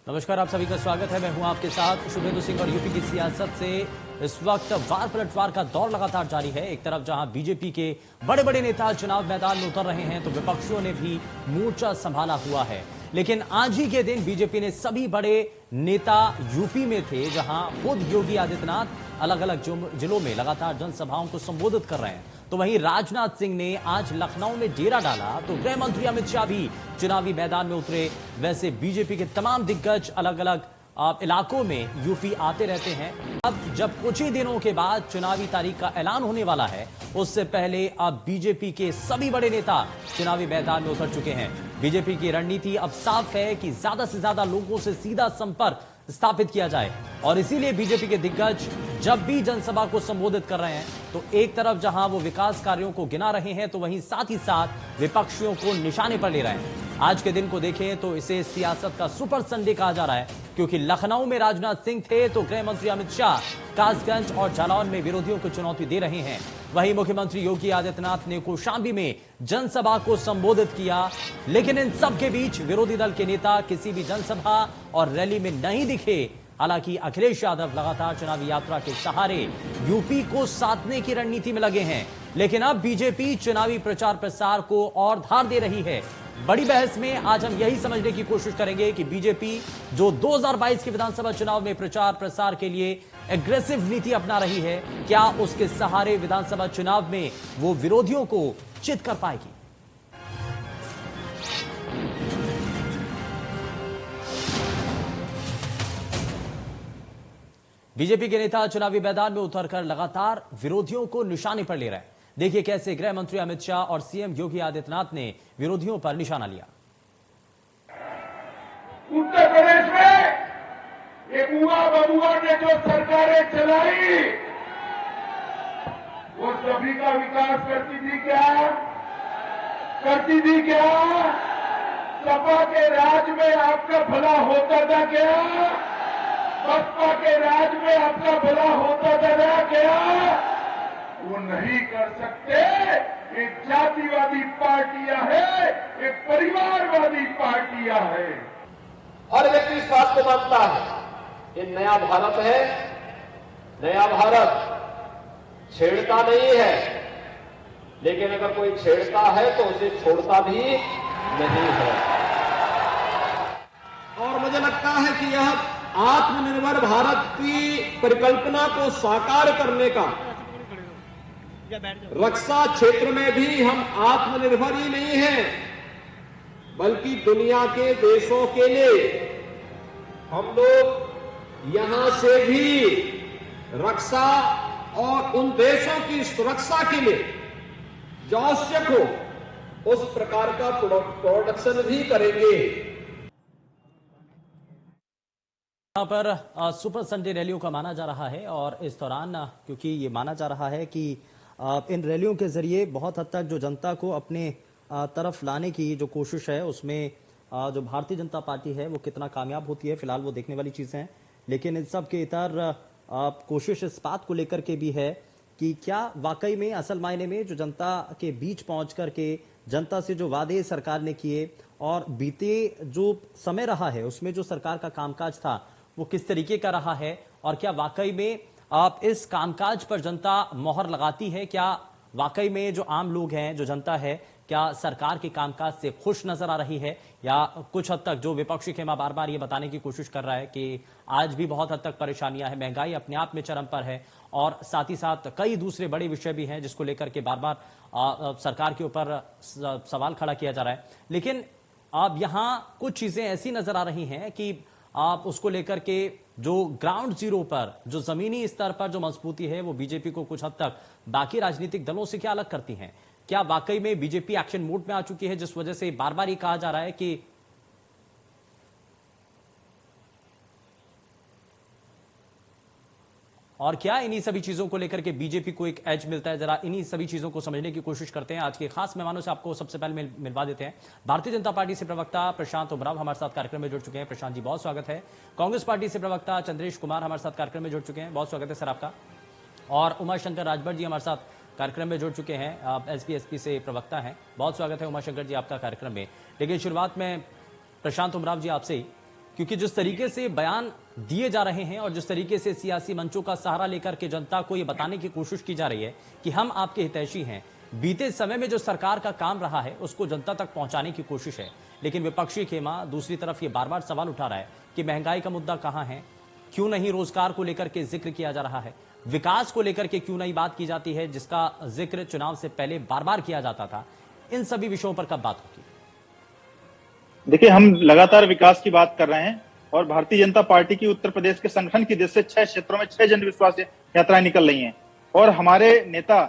नमस्कार, आप सभी का स्वागत है। मैं हूं आपके साथ शुभेंदु सिंह और यूपी की सियासत से इस वक्त वार पलटवार का दौर लगातार जारी है। एक तरफ जहां बीजेपी के बड़े बड़े नेता चुनाव मैदान में उतर रहे हैं तो विपक्षियों ने भी मोर्चा संभाला हुआ है। लेकिन आज ही के दिन बीजेपी ने सभी बड़े नेता यूपी में थे, जहां खुद योगी आदित्यनाथ अलग अलग जिलों में लगातार जनसभाओं को संबोधित कर रहे हैं। तो वहीं राजनाथ सिंह ने आज लखनऊ में डेरा डाला तो गृह मंत्री अमित शाह भी चुनावी मैदान में उतरे। वैसे बीजेपी के तमाम दिग्गज अलग अलग इलाकों में यूपी आते रहते हैं। अब जब कुछ ही दिनों के बाद चुनावी तारीख का ऐलान होने वाला है, उससे पहले अब बीजेपी के सभी बड़े नेता चुनावी मैदान में उतर चुके हैं। बीजेपी की रणनीति अब साफ है कि ज्यादा से ज्यादा लोगों से सीधा संपर्क स्थापित किया जाए और इसीलिए बीजेपी के दिग्गज जब भी जनसभा को संबोधित कर रहे हैं तो एक तरफ जहां वो विकास कार्यों को गिना रहे हैं तो वहीं साथ ही साथ विपक्षियों को निशाने पर ले रहे हैं। आज के दिन को देखें तो इसे सियासत का सुपर संडे कहा जा रहा है, क्योंकि लखनऊ में राजनाथ सिंह थे तो गृह मंत्री अमित शाह कासगंज और जालौन में विरोधियों को चुनौती दे रहे हैं। वहीं मुख्यमंत्री योगी आदित्यनाथ ने कौशाम्बी में जनसभा को संबोधित किया, लेकिन इन सब के बीच विरोधी दल के नेता किसी भी जनसभा और रैली में नहीं दिखे। हालांकि अखिलेश यादव लगातार चुनावी यात्रा के सहारे यूपी को साधने की रणनीति में लगे हैं, लेकिन अब बीजेपी चुनावी प्रचार प्रसार को और धार दे रही है। बड़ी बहस में आज हम यही समझने की कोशिश करेंगे कि बीजेपी जो 2022 के विधानसभा चुनाव में प्रचार प्रसार के लिए एग्रेसिव नीति अपना रही है, क्या उसके सहारे विधानसभा चुनाव में वो विरोधियों को चित कर पाएगी। बीजेपी के नेता चुनावी मैदान में उतरकर लगातार विरोधियों को निशाने पर ले रहे हैं। देखिए कैसे गृह मंत्री अमित शाह और सीएम योगी आदित्यनाथ ने विरोधियों पर निशाना लिया। उत्तर प्रदेश में एक बुआ बबुआ ने जो सरकारें चलाई वो सभी का विकास करती थी क्या? करती थी क्या? सपा के राज में आपका भला होता था क्या? बसपा के राज में आपका भला होता था क्या? वो नहीं कर सकते। एक जातिवादी पार्टियां है, एक परिवारवादी पार्टियां है। हर व्यक्ति इस बात को मानता है ये नया भारत है। नया भारत छेड़ता नहीं है, लेकिन अगर कोई छेड़ता है तो उसे छोड़ता भी नहीं है। और मुझे लगता है कि यह आत्मनिर्भर भारत की परिकल्पना को साकार करने का, रक्षा क्षेत्र में भी हम आत्मनिर्भर ही नहीं हैं, बल्कि दुनिया के देशों के लिए हम लोग यहां से भी रक्षा और उन देशों की सुरक्षा के लिए जो आवश्यक हो उस प्रकार का प्रोडक्शन भी करेंगे। यहाँ पर सुपर संडे रैलियों का माना जा रहा है और इस दौरान क्योंकि ये माना जा रहा है कि इन रैलियों के जरिए बहुत हद तक जो जनता को अपने तरफ लाने की जो कोशिश है उसमें जो भारतीय जनता पार्टी है वो कितना कामयाब होती है, फिलहाल वो देखने वाली चीजें हैं। लेकिन इन सब के इतर कोशिश इस बात को लेकर के भी है कि क्या वाकई में असल मायने में जो जनता के बीच पहुंच करके जनता से जो वादे सरकार ने किए और बीते जो समय रहा है उसमें जो सरकार का कामकाज था वो किस तरीके का रहा है, और क्या वाकई में आप इस कामकाज पर जनता मोहर लगाती है। क्या वाकई में जो आम लोग हैं, जो जनता है, क्या सरकार के कामकाज से खुश नजर आ रही है, या कुछ हद तक जो विपक्षी खेमा बार बार ये बताने की कोशिश कर रहा है कि आज भी बहुत हद तक परेशानियां हैं, महंगाई अपने आप में चरम पर है और साथ ही साथ कई दूसरे बड़े विषय भी हैं जिसको लेकर के बार बार सरकार के ऊपर सवाल खड़ा किया जा रहा है। लेकिन अब यहां कुछ चीजें ऐसी नजर आ रही हैं कि आप उसको लेकर के जो ग्राउंड जीरो पर, जो जमीनी स्तर पर जो मजबूती है वो बीजेपी को कुछ हद तक बाकी राजनीतिक दलों से क्या अलग करती हैं। क्या वाकई में बीजेपी एक्शन मोड में आ चुकी है, जिस वजह से बार बार ये कहा जा रहा है कि और क्या इन्हीं सभी चीजों को लेकर के बीजेपी को एक एज मिलता है। जरा इन्हीं सभी चीजों को समझने की कोशिश करते हैं। आज के खास मेहमानों से आपको सबसे पहले मिलवा देते हैं। भारतीय जनता पार्टी से प्रवक्ता प्रशांत उमराव हमारे साथ कार्यक्रम में जुड़ चुके हैं। प्रशांत जी, बहुत स्वागत है। कांग्रेस पार्टी से प्रवक्ता चंद्रेश कुमार हमारे साथ कार्यक्रम में जुड़ चुके हैं। बहुत स्वागत है सर आपका। और उमाशंकर राजभर जी हमारे साथ कार्यक्रम में जुड़ चुके हैं, आप एसपी से प्रवक्ता हैं। बहुत स्वागत है उमाशंकर जी आपका कार्यक्रम में। लेकिन शुरुआत में प्रशांत उमराव जी आपसे, क्योंकि जिस तरीके से बयान दिए जा रहे हैं और जिस तरीके से सियासी मंचों का सहारा लेकर के जनता को यह बताने की कोशिश की जा रही है कि हम आपके हितैषी हैं, बीते समय में जो सरकार का काम रहा है उसको जनता तक पहुंचाने की कोशिश है। लेकिन विपक्षी खेमा दूसरी तरफ ये बार बार सवाल उठा रहा है कि महंगाई का मुद्दा कहां है, क्यों नहीं रोजगार को लेकर के जिक्र किया जा रहा है, विकास को लेकर के क्यों नहीं बात की जाती है जिसका जिक्र चुनाव से पहले बार बार किया जाता था। इन सभी विषयों पर कब बात होगी? देखिए, हम लगातार विकास की बात कर रहे हैं और भारतीय जनता पार्टी की उत्तर प्रदेश के संगठन की दृष्टि से 6 क्षेत्रों में 6 जन विश्वास यात्राएं निकल रही हैं और हमारे नेता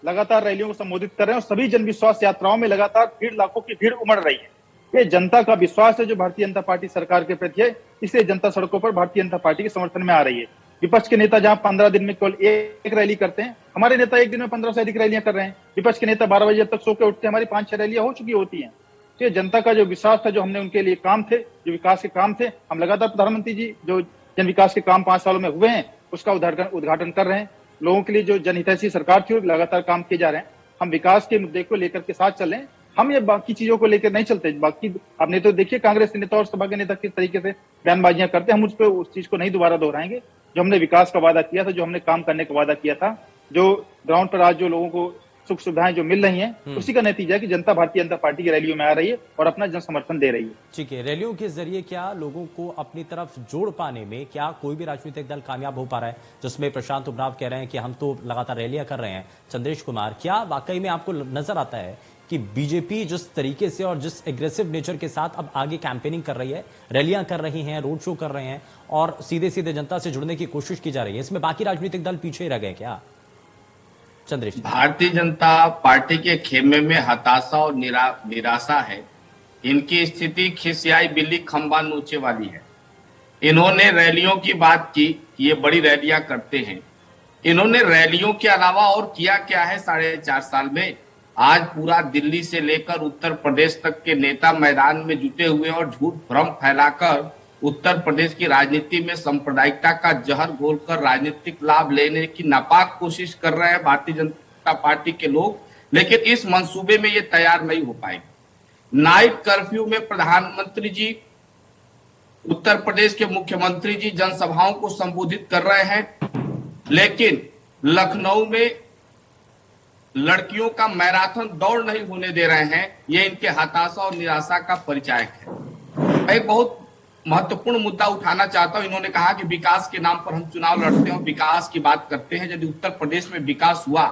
लगातार रैलियों को संबोधित कर रहे हैं और सभी जन विश्वास यात्राओं में लगातार भीड़, लाखों की भीड़ उमड़ रही है। ये जनता का विश्वास है जो भारतीय जनता पार्टी सरकार के प्रति है, इसलिए जनता सड़कों पर भारतीय जनता पार्टी के समर्थन में आ रही है। विपक्ष के नेता जहां 15 दिन में केवल एक रैली करते हैं, हमारे नेता एक दिन में 15 से अधिक रैलियां कर रहे हैं। विपक्ष के नेता 12 बजे तक सो के उठते हैं, हमारी 5-6 रैलियां हो चुकी होती हैं। तो जनता का जो विश्वास था, जो हमने उनके लिए काम थे, जो विकास के काम थे, हम लगातार प्रधानमंत्री जी जो जन विकास के काम 5 सालों में हुए हैं उसका उद्घाटन कर रहे हैं। लोगों के लिए जो जनहितैषी सरकार थी लगातार काम किए जा रहे हैं। हम विकास के मुद्दे को लेकर के साथ चल रहे हैं, हम ये बाकी चीजों को लेकर नहीं चलते। बाकी आपने तो देखिए कांग्रेस के नेता और सपा के नेता किस तरीके से बयानबाजियां करते हैं, हम उस चीज को नहीं दोबारा दोहराएंगे। जो हमने विकास का वादा किया था, जो हमने काम करने का वादा किया था, जो ग्राउंड पर आज जो लोगों को सुख सुविधाएं जो मिल रही हैं, उसी का नतीजा है कि जनता भारतीय जनता पार्टी की रैलियों में आ रही है और अपना जन समर्थन दे रही है। ठीक है, रैलियों के जरिए क्या लोगों को अपनी तरफ जोड़ पाने में क्या कोई भी राजनीतिक दल कामयाब हो पा रहा है? जिसमें प्रशांत उमराव कह रहे हैं कि हम तो लगातार रैलियां कर रहे हैं, चंद्रेश कुमार, क्या वाकई में आपको नजर आता है कि बीजेपी जिस तरीके से और जिस एग्रेसिव नेचर के साथ अब आगे कैंपेनिंग कर रही है, रैलियां कर रही हैं, रोड शो कर रहे हैं और सीधे सीधे जनता से जुड़ने की कोशिश की जा रही है, इसमें बाकी राजनीतिक दल पीछे रह गए क्या? चंद्रेश, भारतीय जनता पार्टी के खेमे में हताशा और निराशा है। इनकी स्थिति खिसियाई बिल्ली खंबा नोचे वाली है। इन्होंने रैलियों की बात की, ये बड़ी रैलियां करते हैं। इन्होंने रैलियों के अलावा और किया क्या है 4.5 साल में? आज पूरा दिल्ली से लेकर उत्तर प्रदेश तक के नेता मैदान में जुटे हुए और झूठ भ्रम फैलाकर उत्तर प्रदेश की राजनीति में सांप्रदायिकता का जहर घोलकर राजनीतिक लाभ लेने की नापाक कोशिश कर रहे हैं भारतीय जनता पार्टी के लोग, लेकिन इस मंसूबे में ये तैयार नहीं हो पाएंगे। नाइट कर्फ्यू में प्रधानमंत्री जी, उत्तर प्रदेश के मुख्यमंत्री जी जनसभाओं को संबोधित कर रहे हैं, लेकिन लखनऊ में लड़कियों का मैराथन दौड़ नहीं होने दे रहे हैं। ये इनके हताशा और निराशा का परिचायक है। एक बहुत महत्वपूर्ण मुद्दा उठाना चाहता हूं। इन्होंने कहा कि विकास के नाम पर हम चुनाव लड़ते हैं और विकास की बात करते हैं। यदि उत्तर प्रदेश में विकास हुआ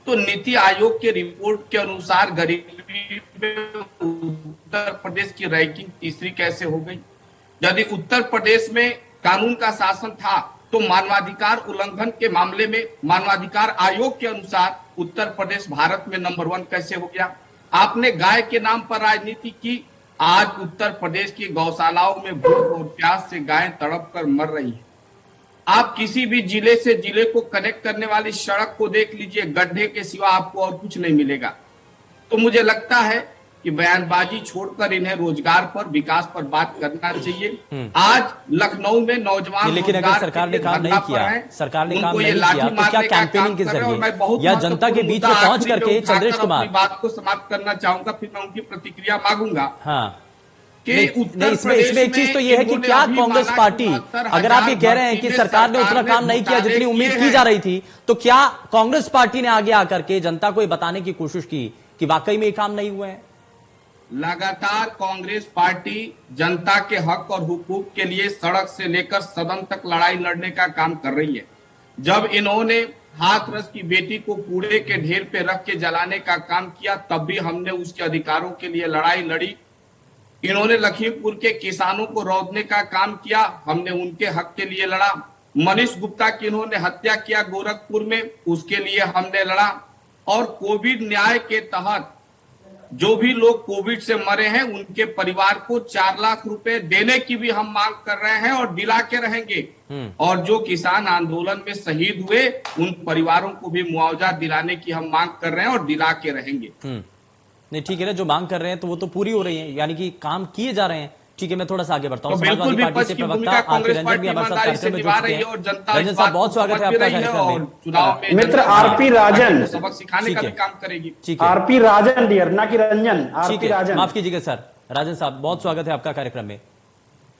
तो नीति आयोग के रिपोर्ट के अनुसार गरीबी में उत्तर प्रदेश की रैंकिंग तीसरी कैसे हो गई? यदि उत्तर प्रदेश में कानून का शासन था तो मानवाधिकार उल्लंघन के मामले में मानवाधिकार आयोग के अनुसार उत्तर प्रदेश भारत में नंबर 1 कैसे हो गया? आपने गाय के नाम पर राजनीति की। आज उत्तर प्रदेश की गौशालाओं में भूख और प्यास से गायें तड़प कर मर रही है। आप किसी भी जिले से जिले को कनेक्ट करने वाली सड़क को देख लीजिए, गड्ढे के सिवा आपको और कुछ नहीं मिलेगा। तो मुझे लगता है कि बयानबाजी छोड़कर इन्हें रोजगार पर, विकास पर बात करना चाहिए। आज लखनऊ में नौजवान, लेकिन अगर सरकार ने काम नहीं किया, सरकार ने काम नहीं किया तो क्या कैंपेनिंग के जरिए या जनता के बीच में पहुंच करके, चंद्रेश कुमार, बात को समाप्त करना चाहूंगा, फिर मैं उनकी प्रतिक्रिया मांगूंगा। हाँ, इसमें एक चीज तो ये है कि क्या कांग्रेस पार्टी, अगर आप ये कह रहे हैं कि सरकार ने उतना काम नहीं किया जितनी उम्मीद की जा रही थी, तो क्या कांग्रेस पार्टी ने आगे आकर के जनता को ये बताने की कोशिश की कि वाकई में ये काम नहीं हुए हैं? लगातार कांग्रेस पार्टी जनता के हक और हुकूक के लिए सड़क से लेकर सदन तक लड़ाई लड़ने का काम कर रही है। जब इन्होंने हाथरस की बेटी को कूड़े के ढेर पे रख के जलाने का काम किया, तब भी हमने उसके अधिकारों के लिए लड़ाई लड़ी। इन्होंने लखीमपुर के किसानों को रौंदने का काम किया, हमने उनके हक के लिए लड़ा। मनीष गुप्ता की इन्होंने हत्या किया गोरखपुर में, उसके लिए हमने लड़ा। और कोविड न्याय के तहत जो भी लोग कोविड से मरे हैं उनके परिवार को 4 लाख रुपए देने की भी हम मांग कर रहे हैं और दिला के रहेंगे। और जो किसान आंदोलन में शहीद हुए उन परिवारों को भी मुआवजा दिलाने की हम मांग कर रहे हैं और दिला के रहेंगे। नहीं, ठीक है ना, जो मांग कर रहे हैं तो वो तो पूरी हो रही है, यानी कि काम किए जा रहे हैं। ठीक है, मैं थोड़ा सा आगे बढ़ता हूँ। समाजवादी पार्टी से प्रवक्ता आरपी रंजन भी हमारे साथ कार्यक्रम में जुड़ चुके हैं। रंजन साहब, बहुत स्वागत है आपका कार्यक्रम में। मित्र आरपी राजन सबक सिखाने का भी काम करेगी। ठीक है, आरपी राजन डियर, ना कि रंजन, आरपी राजन। माफ कीजिएगा सर, राजन साहब बहुत स्वागत है आपका कार्यक्रम में।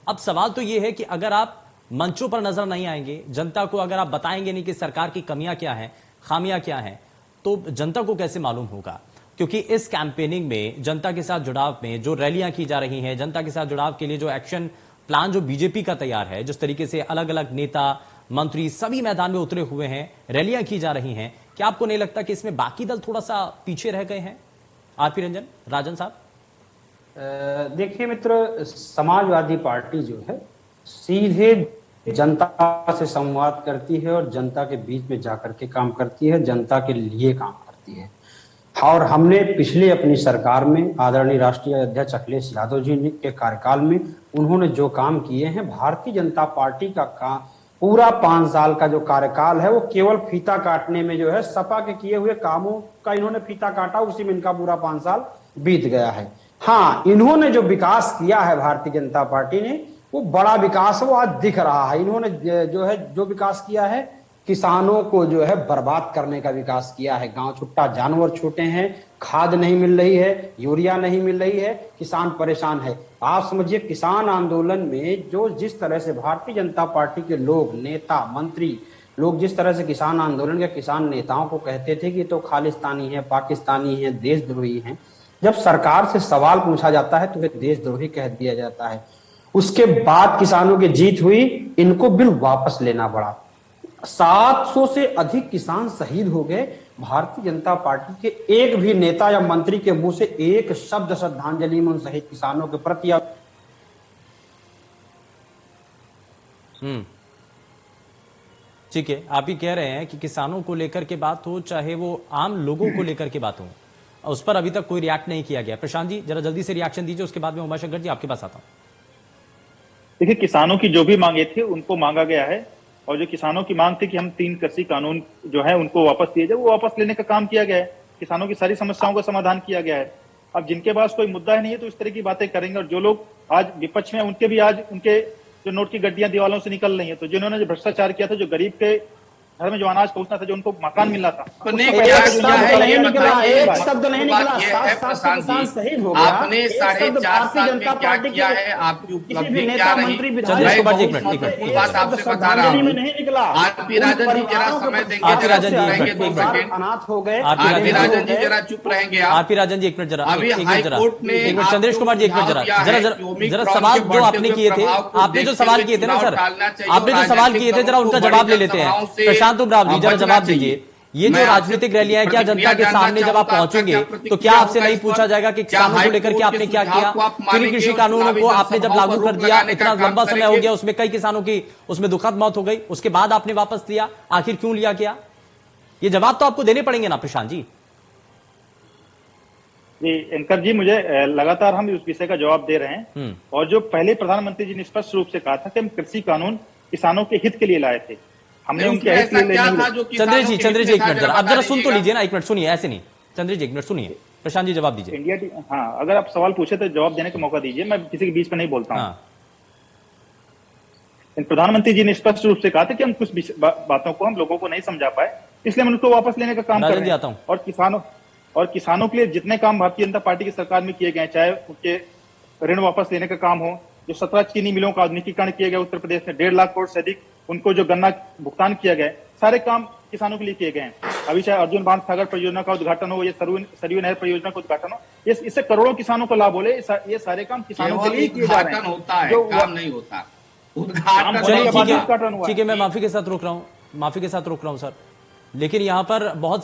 अब सवाल तो यह है कि अगर आप मंचों पर नजर नहीं आएंगे, जनता को अगर आप बताएंगे नहीं कि सरकार की कमियां क्या हैं, खामियां क्या हैं, तो जनता को कैसे मालूम होगा? क्योंकि इस कैंपेनिंग में, जनता के साथ जुड़ाव में जो रैलियां की जा रही हैं, जनता के साथ जुड़ाव के लिए जो एक्शन प्लान जो बीजेपी का तैयार है, जिस तरीके से अलग अलग नेता, मंत्री सभी मैदान में उतरे हुए हैं, रैलियां की जा रही हैं, क्या आपको नहीं लगता कि इसमें बाकी दल थोड़ा सा पीछे रह गए हैं? आरपी रंजन, राजन साहब। देखिए मित्र, समाजवादी पार्टी जो है सीधे जनता से संवाद करती है और जनता के बीच में जाकर के काम करती है, जनता के लिए काम करती है। और हमने पिछले अपनी सरकार में आदरणीय राष्ट्रीय अध्यक्ष अखिलेश यादव जी के कार्यकाल में उन्होंने जो काम किए हैं, भारतीय जनता पार्टी का काम पूरा 5 साल का जो कार्यकाल है वो केवल फीता काटने में जो है, सपा के किए हुए कामों का इन्होंने फीता काटा, उसी में इनका पूरा 5 साल बीत गया है। हाँ, इन्होंने जो विकास किया है भारतीय जनता पार्टी ने, वो बड़ा विकास वो आज दिख रहा है। इन्होंने जो विकास किया है, किसानों को जो है बर्बाद करने का विकास किया है। गांव छुट्टा जानवर छूटे हैं, खाद नहीं मिल रही है, यूरिया नहीं मिल रही है, किसान परेशान है। आप समझिए, किसान आंदोलन में जो जिस तरह से भारतीय जनता पार्टी के लोग, नेता, मंत्री लोग जिस तरह से किसान आंदोलन के किसान नेताओं को कहते थे कि तो खालिस्तानी है, पाकिस्तानी है, देशद्रोही हैं, जब सरकार से सवाल पूछा जाता है तो वे देशद्रोही कह दिया जाता है। उसके बाद किसानों की जीत हुई, इनको बिल वापस लेना पड़ा। 700 से अधिक किसान शहीद हो गए। भारतीय जनता पार्टी के एक भी नेता या मंत्री के मुंह से एक शब्द श्रद्धांजलि में उन शहीद किसानों के प्रति ठीक है, आप ही कह रहे हैं कि किसानों को लेकर के बात हो, चाहे वो आम लोगों को लेकर के बात हो, उस पर अभी तक कोई रिएक्ट नहीं किया गया। प्रशांत जी, जरा जल्दी से रिएक्शन दीजिए, उसके बाद में उमाशंकर जी आपके पास आता हूं। देखिए, किसानों की जो भी मांगे थी उनको मांगा गया है, और जो किसानों की मांग थी कि हम 3 कृषि कानून जो है उनको वापस दिए जाए, वो वापस लेने का काम किया गया है। किसानों की सारी समस्याओं का समाधान किया गया है। अब जिनके पास कोई मुद्दा ही नहीं है तो इस तरह की बातें करेंगे, और जो लोग आज विपक्ष में, उनके भी आज उनके जो नोट की गड्डियां दीवालों से निकल रही है। तो जिन्होंने जो भ्रष्टाचार किया था, जो गरीब के घर में जो अनाज पहुंचना था, जो उनको मकान मिल रहा था, आपने एक शब्द नहीं निकला। 7 शहीद हो गया। आपने 4.5 साल में क्या किया है, आपकी उपलब्धि क्या रही, चंद्रेश कुमार जी, एक मिनट, बात आपसे बता रहा हूँ। नहीं निकला। आरपी राजन जी जरा समय देंगे, आरपी राजन जी, रहेंगे 2 सेकंड। अनाथ हो गए। आरपी राजन जी जरा चुप रहेंगे आप। आरपी राजन जी, एक मिनट जरा, अभी एक मिनट जरा, हाईकोर्ट ने एक मिनट चंद्रेश कुमार जी, एक मिनट जरा सवाल जो आपने किए थे, आपने जो सवाल किए थे ना सर, आपने जो सवाल किए थे, जरा उनका जवाब ले लेते हैं। प्रशांत उमराव जी, जरा जवाब दीजिए। ये जो राजनीतिक रैलियां है, क्या जनता के सामने जब आप पहुंचेंगे तो क्या आपसे नहीं पूछा जाएगा कि किसानों को लेकर के आपने क्या किया? तीन कृषि कानूनों को आपने जब लागू कर दिया, इतना लंबा समय हो गया, उसमें कई किसानों की उसमें दुखद मौत हो गई, उसके बाद आपने वापस लिया, आखिर क्यों लिया? क्या ये जवाब तो आपको देने पड़ेंगे ना प्रशांत जी? जी एंकर जी, मुझे लगातार हम इस विषय का जवाब दे रहे हैं। और जो पहले प्रधानमंत्री जी ने स्पष्ट रूप से कहा था कि हम कृषि कानून किसानों के हित के लिए लाए थे, हमने उनके हित के लिए नहीं। चंद्रेश जी, एक मिनट जरा, आप जरा सुन तो लीजिए ना, एक मिनट सुनिए, ऐसे नहीं। चंद्रेश जी, एक मिनट सुनिए, प्रशांत जी जवाब दीजिए। इंडिया हाँ, अगर आप सवाल पूछे तो जवाब देने का मौका दीजिए, मैं किसी के बीच में नहीं बोलता हूँ। प्रधानमंत्री जी ने स्पष्ट रूप से कहा था कि हम कुछ बातों को हम लोगों को नहीं समझा पाए, इसलिए हम उनको वापस लेने का काम कर रहे हैं। और किसानों के लिए जितने काम भारतीय जनता पार्टी की सरकार में किए गए, चाहे उनके ऋण वापस लेने का काम हो, जो 17 चीनी मिलों का आधुनिकीकरण किया गया उत्तर प्रदेश में, 1.5 लाख करोड़ से अधिक उनको जो गन्ना भुगतान किया गया, सारे काम किसानों के लिए किए गए हैं। अभी चाहे अर्जुन बांध सागर परियोजना का उद्घाटन हो, या सरयू नहर परियोजना का उद्घाटन हो, इससे करोड़ों किसानों को लाभ हो, ये सारे काम किसानों के लिए किए जा रहे हैं। होता है, काम नहीं होता। ठीक है, मैं माफी के साथ रोक रहा हूँ सर, लेकिन यहाँ पर बहुत सारे